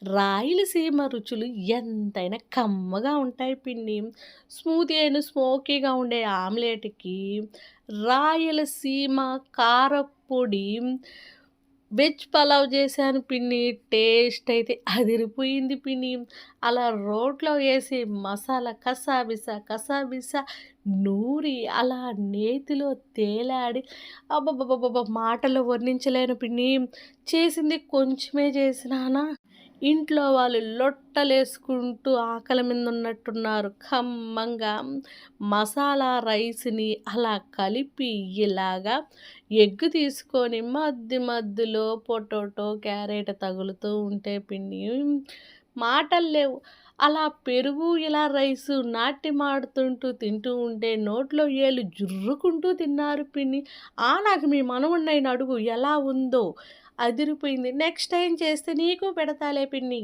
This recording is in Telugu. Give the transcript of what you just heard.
రాయలసీమ రుచులు ఎంతైనా కమ్మగా ఉంటాయి పిన్ని. స్మూతీ అయిన స్మోకీగా ఉండే ఆమ్లెట్‌కి రాయలసీమ కారప్పొడి వెజ్ పలావ్ చేశాను పిన్ని. టేస్ట్ అయితే అదిరిపోయింది పిన్ని. అలా రోట్లో ఏసి మసాలా కసాబిసా, కసాబిసా నూరి అలా నేతిలో తేలాడి మాటల్లో వర్ణించలేను పిన్ని. చేసింది కొంచెమే చేసినానా, ఇంట్లో వాళ్ళు లొట్టలేసుకుంటూ ఆకలి మీద ఉన్నట్టున్నారు. ఖమ్మంగా మసాలా రైస్‌ని అలా కలిపి ఇలాగా ఎగ్ తీసుకొని మధ్యలో పొటాటో, క్యారెట్ తగులుతూ ఉంటే పిన్ని మాటలు లేవు. అలా పెరుగు ఇలా రైసు నాట్యమాడుతుంటూ తింటూ ఉంటే నోట్లో ఏళ్ళు జుర్రుకుంటూ తిన్నారు పిన్ని. నాకు మీ మనవడినైన అడుగు ఎలా ఉందో. అదిరిపోయింది. నెక్స్ట్ టైమ్ చేస్తే నీకు పెడతాలే పిన్ని.